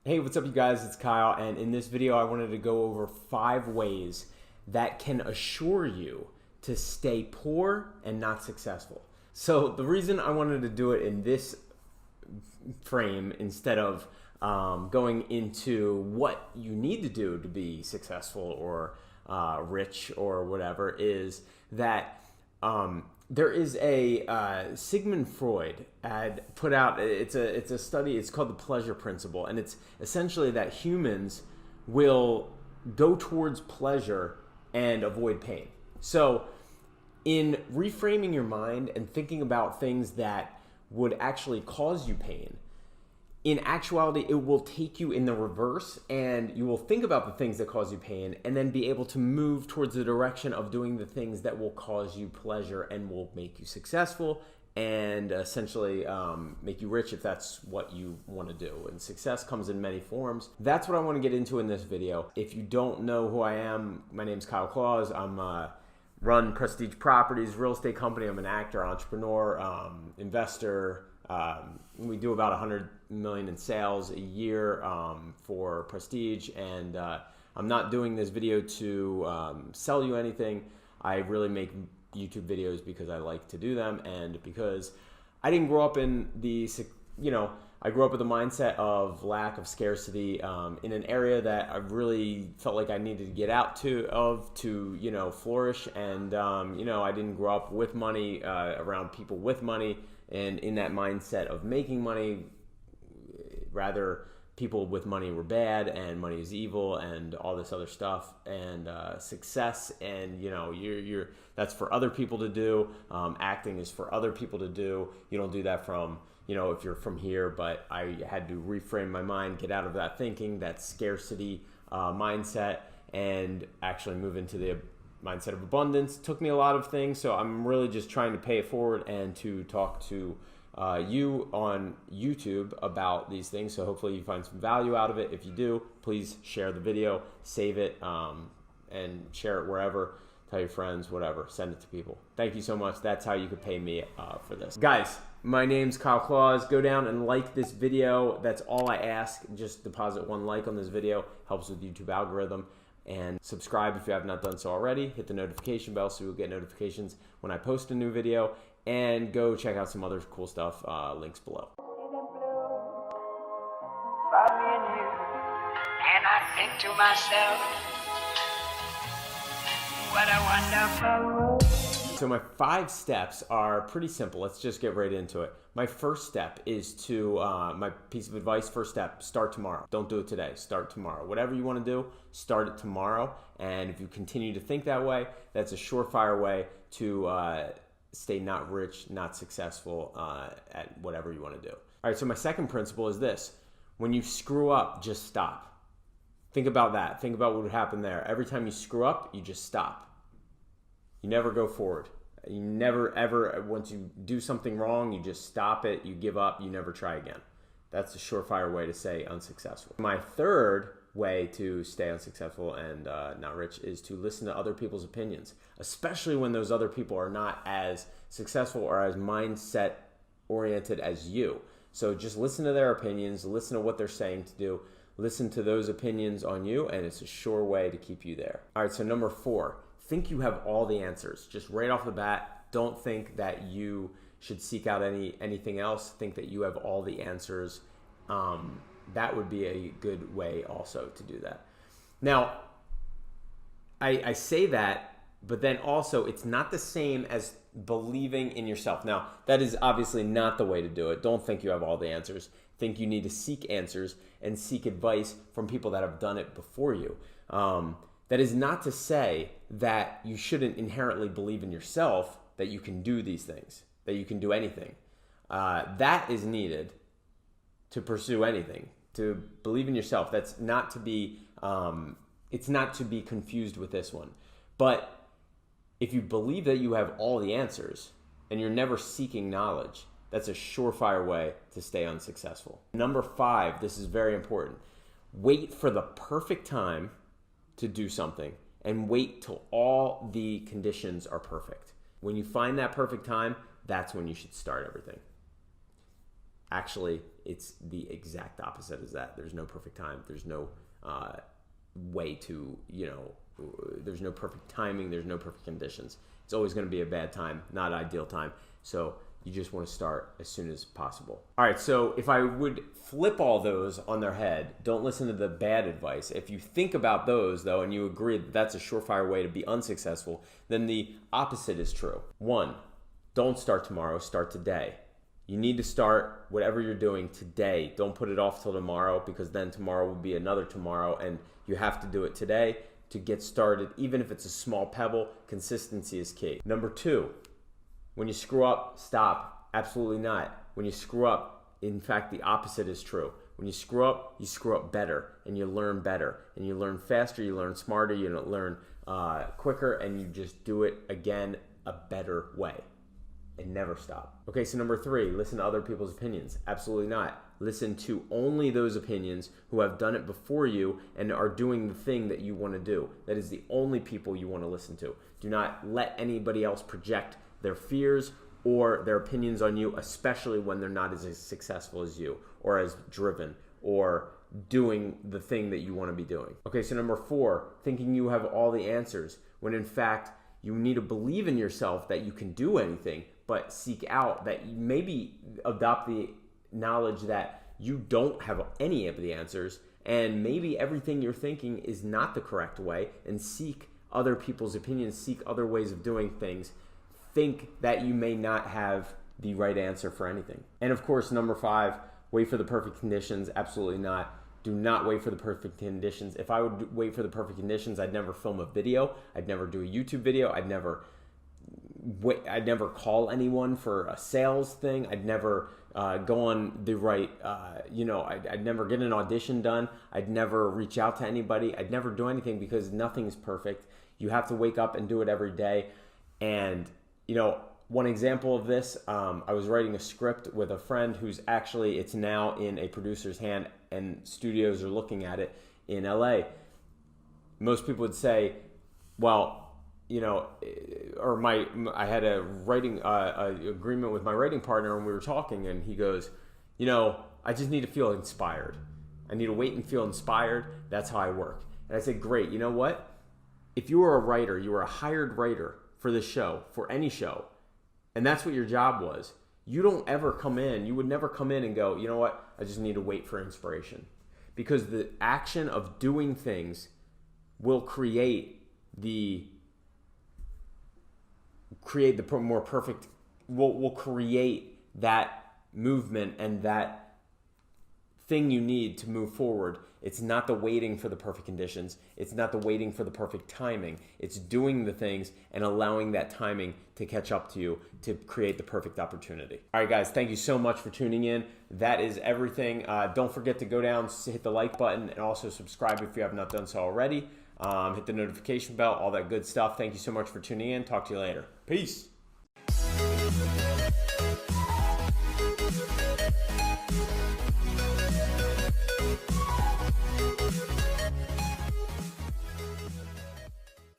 Hey, what's up you guys? It's Kyle, and in this video I wanted to go over 5 ways that can assure you to stay poor and not successful. So the reason I wanted to do it in this frame instead of going into what you need to do to be successful or rich or whatever is that there is a Sigmund Freud had put out, it's a study, it's called the pleasure principle, and it's essentially that humans will go towards pleasure and avoid pain. So in reframing your mind and thinking about things that would actually cause you pain, in actuality, it will take you in the reverse, and you will think about the things that cause you pain and then be able to move towards the direction of doing the things that will cause you pleasure and will make you successful and essentially make you rich if that's what you want to do. And success comes in many forms. That's what I want to get into in this video. If you don't know who I am, my name's Kyle Claus. I'm run Prestige Properties, real estate company. I'm an actor, entrepreneur, investor. We do about 100 million in sales a year for Prestige, and I'm not doing this video to sell you anything. I really make YouTube videos because I like to do them, and because I didn't grow up in the, I grew up with a mindset of lack of scarcity in an area that I really felt like I needed to get out to flourish. And I didn't grow up with money, around people with money, and in that mindset of making money. Rather, people with money were bad and money is evil and all this other stuff, and success, and you're that's for other people to do. Acting is for other people to do. You don't do that from if you're from here. But I had to reframe my mind, get out of that thinking, that scarcity mindset, and actually move into the mindset of abundance. It took me a lot of things, so I'm really just trying to pay it forward and to talk to you on YouTube about these things. So hopefully you find some value out of it. If you do, please share the video, save it, and share it wherever. Tell your friends, whatever, send it to people. Thank you so much. That's how you could pay me for this. Guys, my name's Kyle Claus. Go down and like this video. That's all I ask. Just deposit 1 like on this video. Helps with YouTube algorithm. And subscribe if you have not done so already. Hit the notification bell so you'll get notifications when I post a new video. And go check out some other cool stuff, links below. And I think to myself, what a wonderful world. So my 5 steps are pretty simple. Let's just get right into it. My first step is to, my piece of advice, first step, start tomorrow. Don't do it today, start tomorrow. Whatever you want to do, start it tomorrow. And if you continue to think that way, that's a surefire way to stay not rich, not successful at whatever you want to do. All right, so my second principle is this. When you screw up, just stop. Think about that. Think about what would happen there. Every time you screw up, you just stop. You never go forward. You never, ever, once you do something wrong, you just stop it, you give up, you never try again. That's a surefire way to stay unsuccessful. My third way to stay unsuccessful and not rich is to listen to other people's opinions, especially when those other people are not as successful or as mindset oriented as you. So just listen to their opinions, listen to what they're saying to do, listen to those opinions on you, and it's a sure way to keep you there. All right, so number 4, think you have all the answers. Just right off the bat, don't think that you should seek out anything else. Think that you have all the answers. That would be a good way also to do that. Now, I say that, but then also it's not the same as believing in yourself. Now, that is obviously not the way to do it. Don't think you have all the answers. Think you need to seek answers and seek advice from people that have done it before you. That is not to say that you shouldn't inherently believe in yourself, that you can do these things, that you can do anything. That is needed to pursue anything, to believe in yourself. That's not to be, it's not to be confused with this one. But if you believe that you have all the answers and you're never seeking knowledge, that's a surefire way to stay unsuccessful. Number 5, this is very important. Wait for the perfect time to do something, and wait till all the conditions are perfect. When you find that perfect time, that's when you should start everything. Actually, it's the exact opposite as that. There's no perfect time. There's no way to, there's no perfect timing. There's no perfect conditions. It's always going to be a bad time, not ideal time. So you just want to start as soon as possible. All right, so if I would flip all those on their head, don't listen to the bad advice. If you think about those, though, and you agree that that's a surefire way to be unsuccessful, then the opposite is true. 1, don't start tomorrow, start today. You need to start whatever you're doing today. Don't put it off till tomorrow, because then tomorrow will be another tomorrow, and you have to do it today to get started. Even if it's a small pebble, consistency is key. Number 2, when you screw up, stop. Absolutely not. When you screw up, in fact, the opposite is true. When you screw up better, and you learn better, and you learn faster, you learn smarter, you learn quicker, and you just do it again a better way. And never stop. Okay, so number 3, listen to other people's opinions. Absolutely not. Listen to only those opinions who have done it before you and are doing the thing that you want to do. That is the only people you want to listen to. Do not let anybody else project their fears or their opinions on you, especially when they're not as successful as you, or as driven, or doing the thing that you want to be doing. Okay, so number 4, thinking you have all the answers, when in fact, you need to believe in yourself that you can do anything, but seek out that you maybe adopt the knowledge that you don't have any of the answers, and maybe everything you're thinking is not the correct way, and seek other people's opinions, seek other ways of doing things. Think that you may not have the right answer for anything. And of course, number 5, wait for the perfect conditions. Absolutely not. Do not wait for the perfect conditions. If I would wait for the perfect conditions, I'd never film a video. I'd never do a YouTube video. I'd never call anyone for a sales thing. I'd never go on the right, I'd never get an audition done. I'd never reach out to anybody. I'd never do anything, because nothing's perfect. You have to wake up and do it every day. And, one example of this, I was writing a script with a friend who's actually, it's now in a producer's hand, and studios are looking at it in LA. Most people would say, well, I had a writing agreement with my writing partner, and we were talking, and he goes, I just need to feel inspired. I need to wait and feel inspired. That's how I work. And I said, great. You know what? If you were a writer, you were a hired writer for this show, for any show, and that's what your job was, you would never come in and go, you know what? I just need to wait for inspiration. Because the action of doing things will create the more perfect, will create that movement and that thing you need to move forward. It's not the waiting for the perfect conditions. It's not the waiting for the perfect timing. It's doing the things and allowing that timing to catch up to you to create the perfect opportunity. All right, guys, thank you so much for tuning in. That is everything. Don't forget to go down, hit the like button, and also subscribe if you have not done so already. Hit the notification bell, all that good stuff. Thank you so much for tuning in. Talk to you later. Peace.